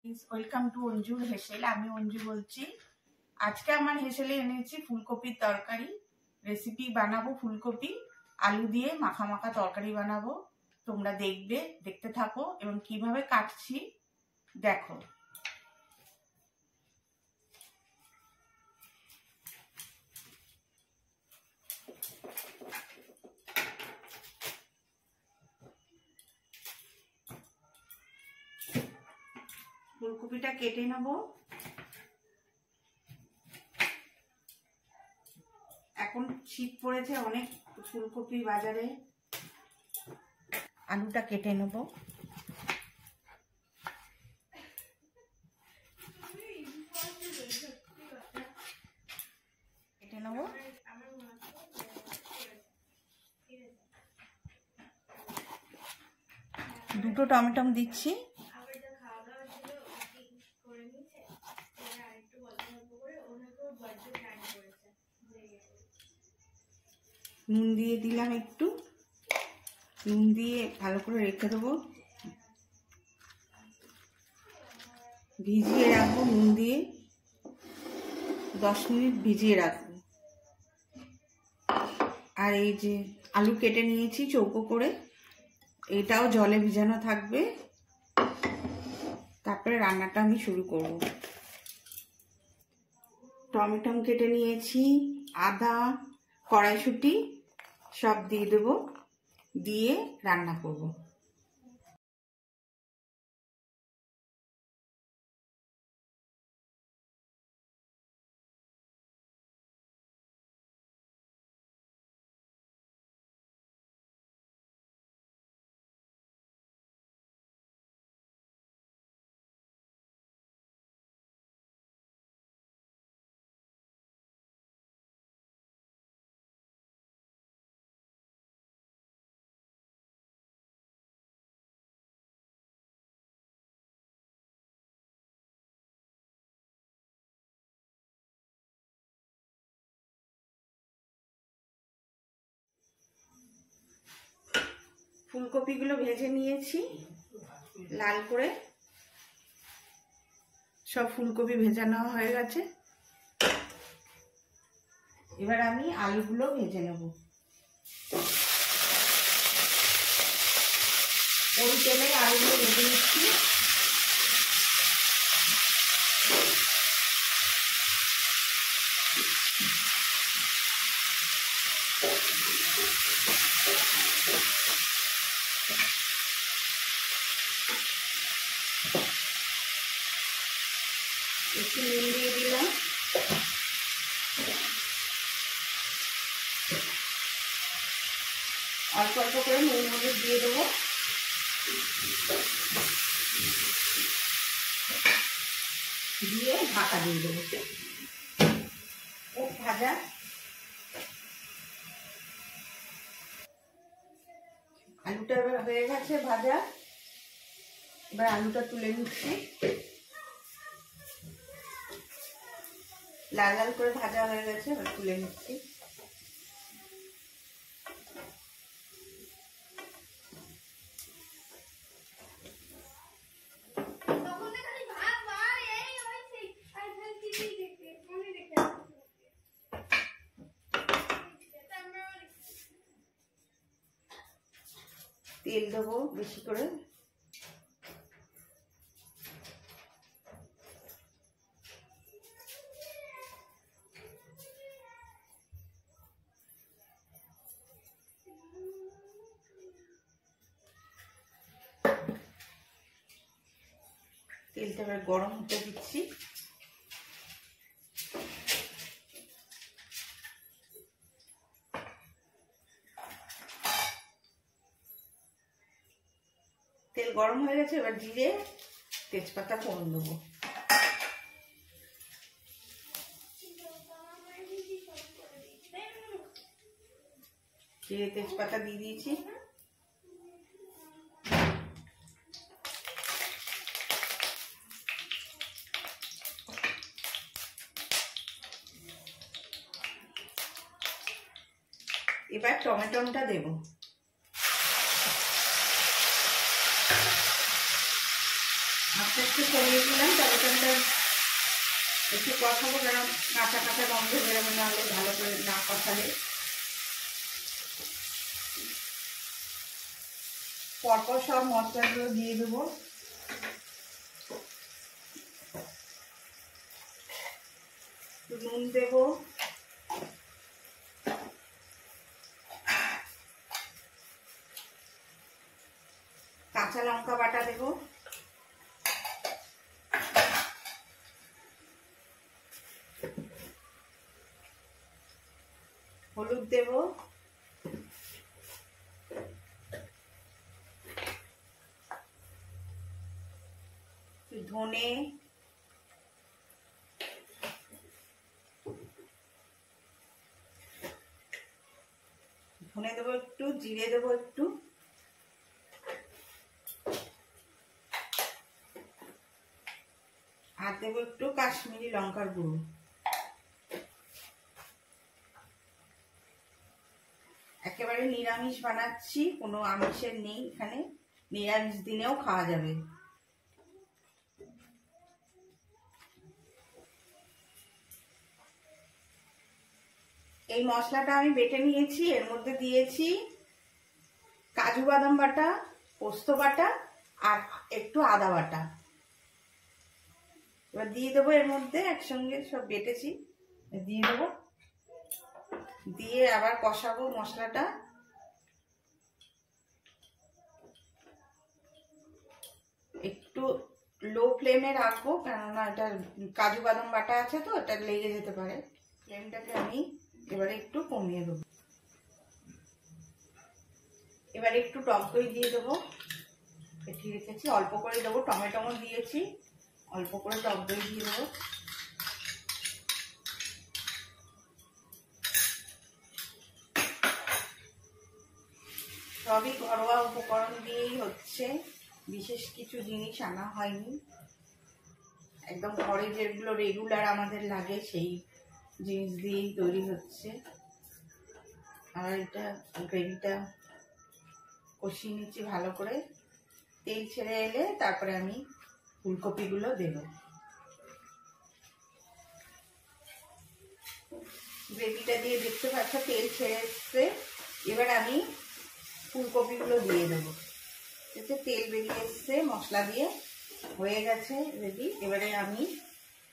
Welcome to অঞ্জুর হেসেল। আমি অঞ্জু বলছি। আজকে আমার হেসেলে এনেছি ফুলকপির তরকারি রেসিপি বানাবো। ফুলকপি আলু দিয়ে মাখা মাখা তরকারি বানাবো। তোমরা দেখতে থাকো এবং কিভাবে কাটছি দেখো। ফুলকপিটা কেটে নেব। এখন শীত পড়েছে, অনেক ফুলকপি বাজারে। আলুটা কেটে নেব। দুটো টমেটো দিচ্ছি। নুন দিয়ে দিলাম একটু। নুন দিয়ে ভালো করে রেখে দেবো, ভিজিয়ে রাখবো। নুন দিয়ে 10 মিনিট ভিজিয়ে রাখবো। আর এই যে আলু কেটে নিয়েছি চৌকো করে, এটাও জলে ভিজানো থাকবে। তারপরে রান্নাটা আমি শুরু করব। টমেটো কেটে নিয়েছি, আদা, কড়াইশুঁটি সব দিয়ে দেবো, দিয়ে রান্না করব। ফুলকপিগুলো ভেজে নিয়েছি লাল করে। সব ফুলকপি ভেজানো হয়ে গেছে। এবার আমি আলুগুলো ভেজে নেব। ওই তেলে আলুগুলো ভেজে নিচ্ছি। একটু নুন দিয়ে দিলাম। অল্প অল্প করে নুন হলুদ দিয়ে দেবো। দিয়ে ঢাকা দিয়ে দেবো। ও ভাজা আলুটা এবার হয়ে গেছে ভাজা। এবার আলুটা তুলে নিচ্ছি। লাল লাল করে ভাজা হয়ে গেছে, এবার তুলে নিচ্ছি। তেল দেবো বেশি করে। তেলটা এবার গরম হতে দিচ্ছি। তেল গরম হয়ে গেছে, এবার জিরে তেজপাতা ফোড়ন দেবো। জিরে তেজপাতা দিয়ে দিয়েছি। এবার টমেটোটা দেবো। গ্যাসটা একটু কমিয়ে দিলাম, তরকারিটা একটু কষাবো, কারণ কাঁচা কাঁচা গন্ধ বেরোবে, না হলে ভালো করে না কষালে। পরপর সব মশলাগুলো দিয়ে দেবো। নুন দেবো, কাঁচা লঙ্কা বাটা দেবো, হলুদ দেবো, ধনে, দেবো একটু, জিরে দেবো একটু, আর দেবো একটু কাশ্মীরি লঙ্কার গুঁড়ো। একেবারে নিরামিষ বানাচ্ছি, কোনো আমিষের নেই এখানে, নিরামিষ দিনেও খাওয়া যাবে। এই মশলাটা আমি বেটে নিয়েছি, এর মধ্যে দিয়েছি কাজু বাদাম বাটা, পোস্ত বাটা আর একটু আদা বাটা। এবার দিয়ে দেবো এর মধ্যে, একসঙ্গে সব বেটেছি দিয়ে দেবো, দিয়ে আবার কষাবো মশলাটা। একটু লো ফ্লেমে রাখবো, কেননা এটা কাজু বাদাম বাটা আছে তো, এটা লেগে যেতে পারে। ফ্লেমটাকে আমি এবারে একটু কমিয়ে দেবো। এবারে একটু টক দই দিয়ে দেবো, এটি রেখেছি, অল্প করে দেবো, টমেটো দিয়েছি, অল্প করে টক দই দিয়ে দেবো। সবই ঘরোয়া উপকরণ দিয়েই হচ্ছে, বিশেষ কিছু জিনিস আনা হয়নি, একদম ঘরে যেগুলো রেগুলার আমাদের লাগে সেই জিনিস দিয়েই তৈরি হচ্ছে। আর এটা গ্রেভিটা কষিয়ে নিচ্ছি ভালো করে, তেল ছেড়ে এলে তারপরে আমি ফুলকপিগুলো দেব। গ্রেভিটা দিয়ে দেখতে পাচ্ছ তেল ছেড়ে এসছে, এবার আমি ফুলকপিগুলো দিয়ে দেবো। এতে তেল বেরিয়ে এসছে, মশলা দিয়ে হয়ে গেছে রেডি। এবারে আমি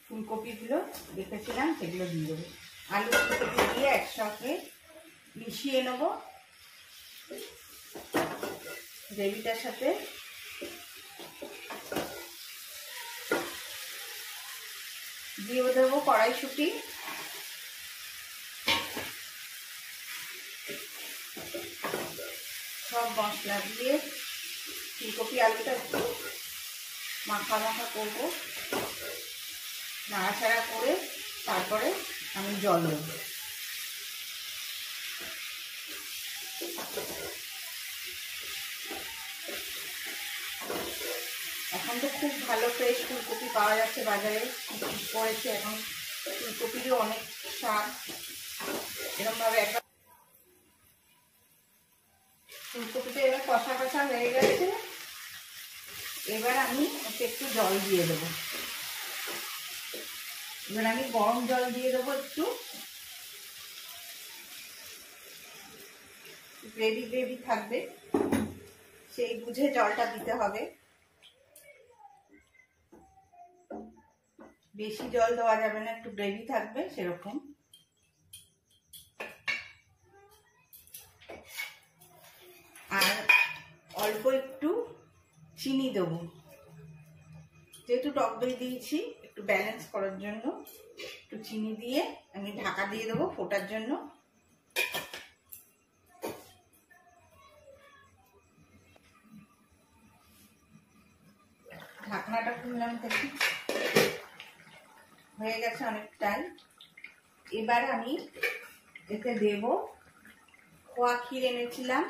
ফুলকপিগুলো রেখেছিলাম সেগুলো দিয়ে দেবো, আলু ফুলকপি দিয়ে একসঙ্গে মিশিয়ে নেব গ্রেভিটার সাথে। দিয়ে দেবো কড়াইশুঁটি, সব মশলা দিয়ে ফুলকপি আলুটা একটু মাখা মাখা করবো, নাড়াচাড়া করে তারপরে আমি জল দেব। এখন তো খুব ভালো ফ্রেশ ফুলকপি পাওয়া যাচ্ছে বাজারে, পড়েছে এখন ফুলকপিরও অনেক স্বাদ। এরকমভাবে একবার ফুলকপিটা এবার কষা কষা হয়ে গেছে, এবার আমি ওকে একটু জল দিয়ে দেবো। এবার আমি গরম জল দিয়ে দেবো, একটু গ্রেভি গ্রেভি থাকবে সেই বুঝে জলটা দিতে হবে, বেশি জল দেওয়া যাবে না, একটু গ্রেভি থাকবে সেরকম। আর অল্প একটু চিনি দেবো, যেহেতু টক দই দিয়েছি একটু ব্যালেন্স করার জন্য একটু চিনি দিয়ে আমি ঢাকা দিয়ে দেবো ফোটার জন্য। ঢাকনাটা খুললাম, দেখি হয়ে গেছে অনেকটাই। এবার আমি এতে দেব খোয়া ক্ষীর এনেছিলাম,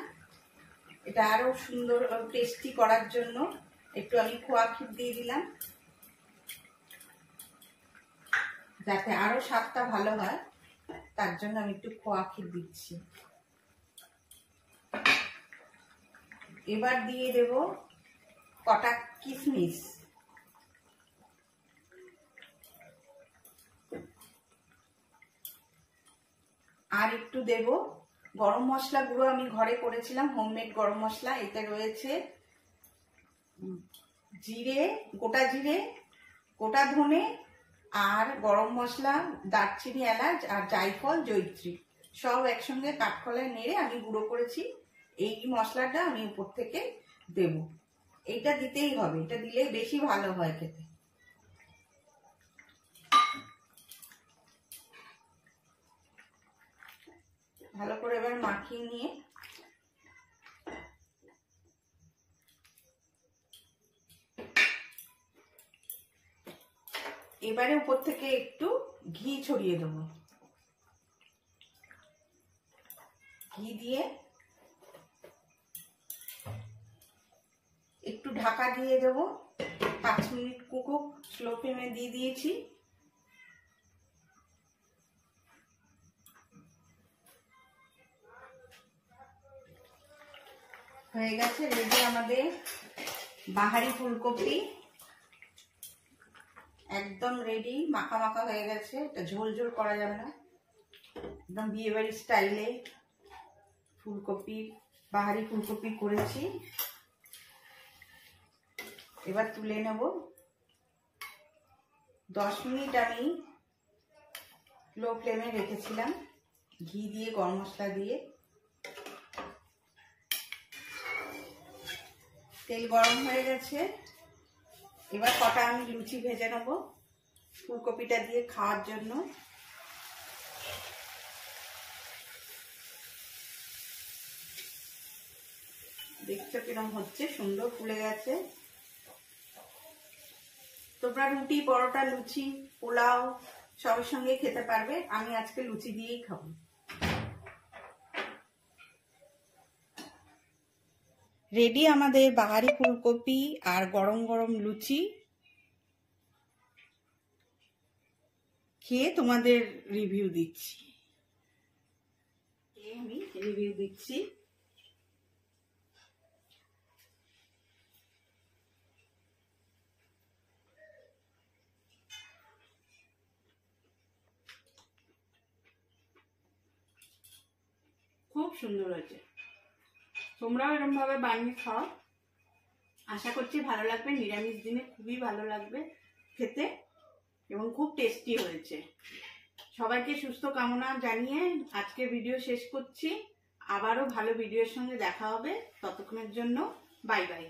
এটা আরো সুন্দর টেস্টি করার জন্য একটু আমি খোয়া ক্ষীর দিয়ে দিলাম, যাতে আরো স্বাদটা ভালো হয়, তার জন্য আমি একটু খোয়া ক্ষীর দিচ্ছি। এবার দিয়ে দেব কটা কিশমিশ, আর একটু দেব গরম মশলা গুঁড়ো, আমি ঘরে করেছিলাম হোমমেড গরম মশলা। এতে রয়েছে জিরে, গোটা জিরে, গোটা ধনে আর গরম মশলা, দারচিনি, এলাচ আর জায়ফল, জয়িত্রী সব একসঙ্গে কাঠকলায় নেড়ে আমি গুঁড়ো করেছি। এই মশলাটা আমি উপর থেকে দেব। এইটা দিতেই হবে, এটা দিলে বেশি ভালো হয় খেতে। ভালো করে এবার মাখিয়ে নিয়ে এবারে উপর থেকে একটু ঘি ছড়িয়ে দেবো। ঘি দিয়ে একটু ঢাকা দিয়ে দেবো। 5 মিনিট কুক স্লো ফ্লেমে দিয়ে দিয়েছি। হয়ে গেছে রেডি আমাদের বাহারি ফুলকপি, একদম রেডি। মাখা মাখা হয়ে গেছে, এটা ঝোল ঝোল করা যাবে না, একদম বিয়ে বাড়ির স্টাইলে ফুলকপি, বাহারি ফুলকপি করেছি। এবার তুলে নেব। 10 মিনিট আমি লো ফ্লেমে রেখেছিলাম ঘি দিয়ে, গরম মশলা দিয়ে। তেল গরম হয়ে গেছে, এবার কটা আমি লুচি ভেজে নেব ফুলকপিটা দিয়ে খাওয়ার জন্য। দেখছো কিরকম হচ্ছে, সুন্দর ফুলে গেছে। তোমরা রুটি, পরোটা, লুচি, পোলাও সবের সঙ্গে খেতে পারবে। আমি আজকে লুচি দিয়েই খাবো। রেডি আমাদের বাহারি ফুলকপি আর গরম গরম লুচি। খেয়ে তোমাদের রিভিউ দিচ্ছি। আমি রিভিউ দিচ্ছি। খুব সুন্দর হয়েছে, তোমরাও এরকম ভাবে বানিয়ে খাও। আশা করছি ভালো লাগবে, নিরামিষ দিনে খুবই ভালো লাগবে খেতে এবং খুব টেস্টি হয়েছে। সবাইকে সুস্থ কামনা জানিয়ে আজকে ভিডিও শেষ করছি। আবারও ভালো ভিডিওর সঙ্গে দেখা হবে, ততক্ষণের জন্য বাই বাই।